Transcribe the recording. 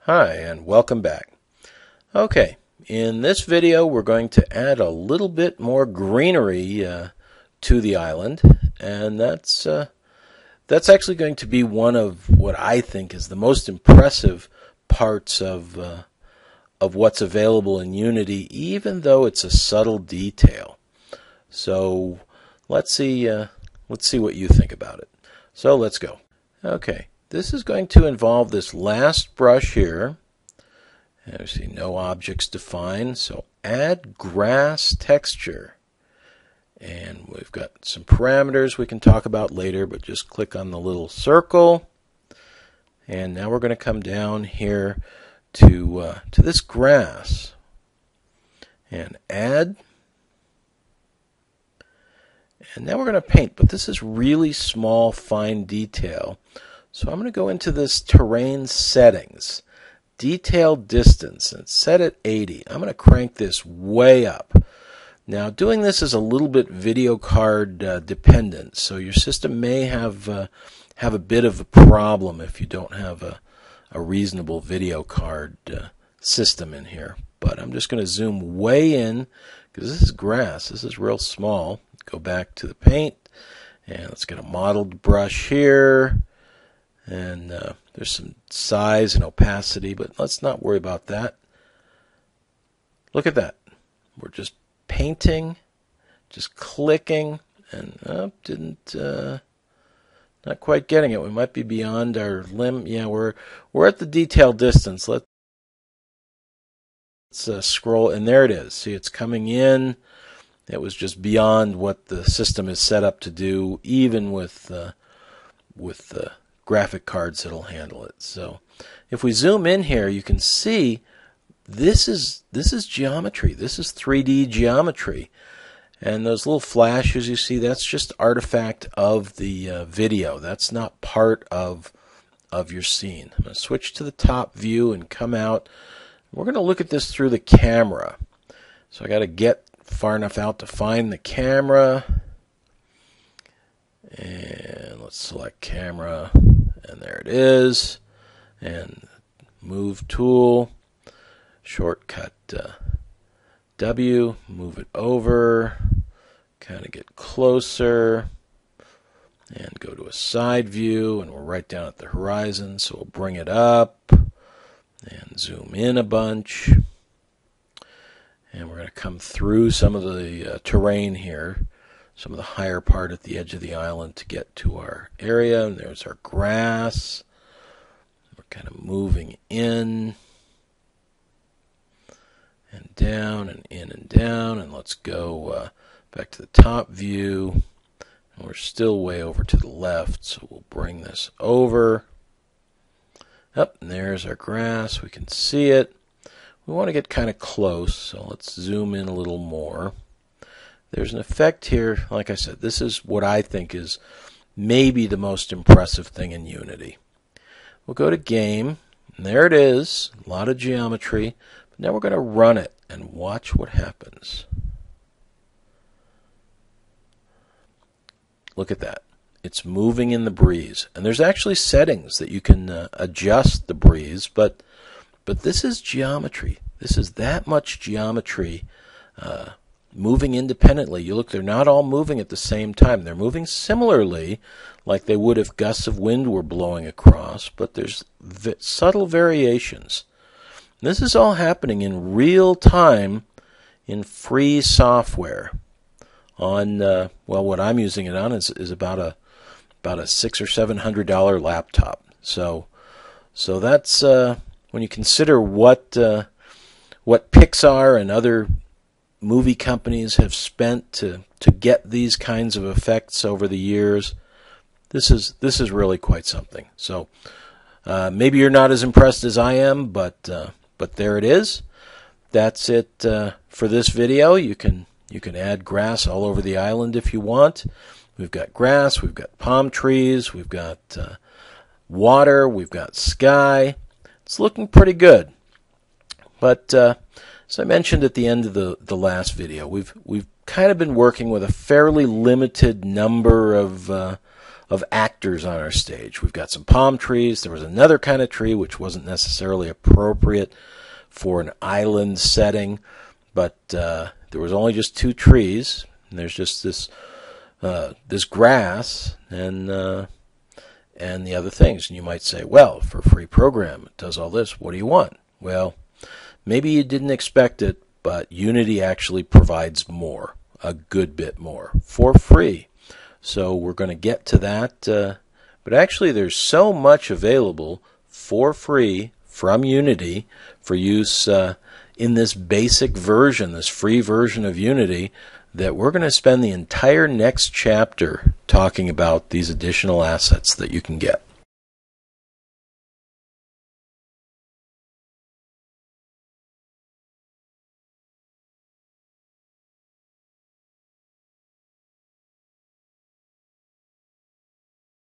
Hi, and welcome back. Okay, in this video we're going to add a little bit more greenery to the island, and that's actually going to be one of what I think is the most impressive parts of what's available in Unity, even though it's a subtle detail. So let's see what you think about it. So let's go. Okay. This is going to involve this last brush here. And we see no objects defined, so add grass texture. And we've got some parameters we can talk about later, but just click on the little circle. And now we're going to come down here to this grass and add. And now we're going to paint, but this is really small, fine detail. So I'm going to go into this terrain settings, detail distance, and set it 80. I'm going to crank this way up. Now doing this is a little bit video card dependent, so your system may have a bit of a problem if you don't have a reasonable video card system in here. But I'm just going to zoom way in because this is grass. This is real small. Go back to the paint, and let's get a modeled brush here. And there's some size and opacity, but let's not worry about that. Look at that. We're just painting, just clicking, and not quite getting it. We might be beyond our limb. Yeah, we're at the detail distance. Let's scroll, and there it is. See, it's coming in. It was just beyond what the system is set up to do, even with graphic cards that'll handle it. So if we zoom in here, you can see this is geometry. This is 3D geometry. And those little flashes you see, that's just artifact of the video. That's not part of your scene. I'm going to switch to the top view and come out. We're going to look at this through the camera. So I got to get far enough out to find the camera. And let's select camera, and there it is. And move tool, shortcut W, move it over, kind of get closer, and go to a side view, and we're right down at the horizon, so we'll bring it up and zoom in a bunch. And we're going to come through some of the terrain here, some of the higher part at the edge of the island to get to our area. And there's our grass. We're kind of moving in and down and in and down. And let's go back to the top view. And we're still way over to the left, so we'll bring this over. Up, and there's our grass. We can see it. We want to get kind of close, so let's zoom in a little more. There's an effect here. Like I said, this is what I think is maybe the most impressive thing in Unity. We'll go to Game, and there it is. A lot of geometry. But now we're going to run it and watch what happens. Look at that. It's moving in the breeze. And there's actually settings that you can adjust the breeze, but this is geometry. This is that much geometry moving independently. You look, they're not all moving at the same time. They're moving similarly, like they would if gusts of wind were blowing across, but there's subtle variations. And this is all happening in real time in free software. On well, what I'm using it on is about a $600 or $700 laptop. So that's when you consider what Pixar and other movie companies have spent to get these kinds of effects over the years, this is really quite something. So maybe you're not as impressed as I am, but there it is. That's it for this video. You can add grass all over the island if you want. We've got grass, we've got palm trees, we've got water, we've got sky. It's looking pretty good. But as I mentioned at the end of the last video, we've kind of been working with a fairly limited number of of actors on our stage. We've got some palm trees. There was another kind of tree which wasn't necessarily appropriate for an island setting, but there was only just 2 trees, and there's just this grass and the other things. And you might say, well, for a free program, it does all this. What do you want? Well, maybe you didn't expect it, but Unity actually provides more, a good bit more, for free. So we're going to get to that. But actually, there's so much available for free from Unity for use in this basic version, this free version of Unity, that we're going to spend the entire next chapter talking about these additional assets that you can get.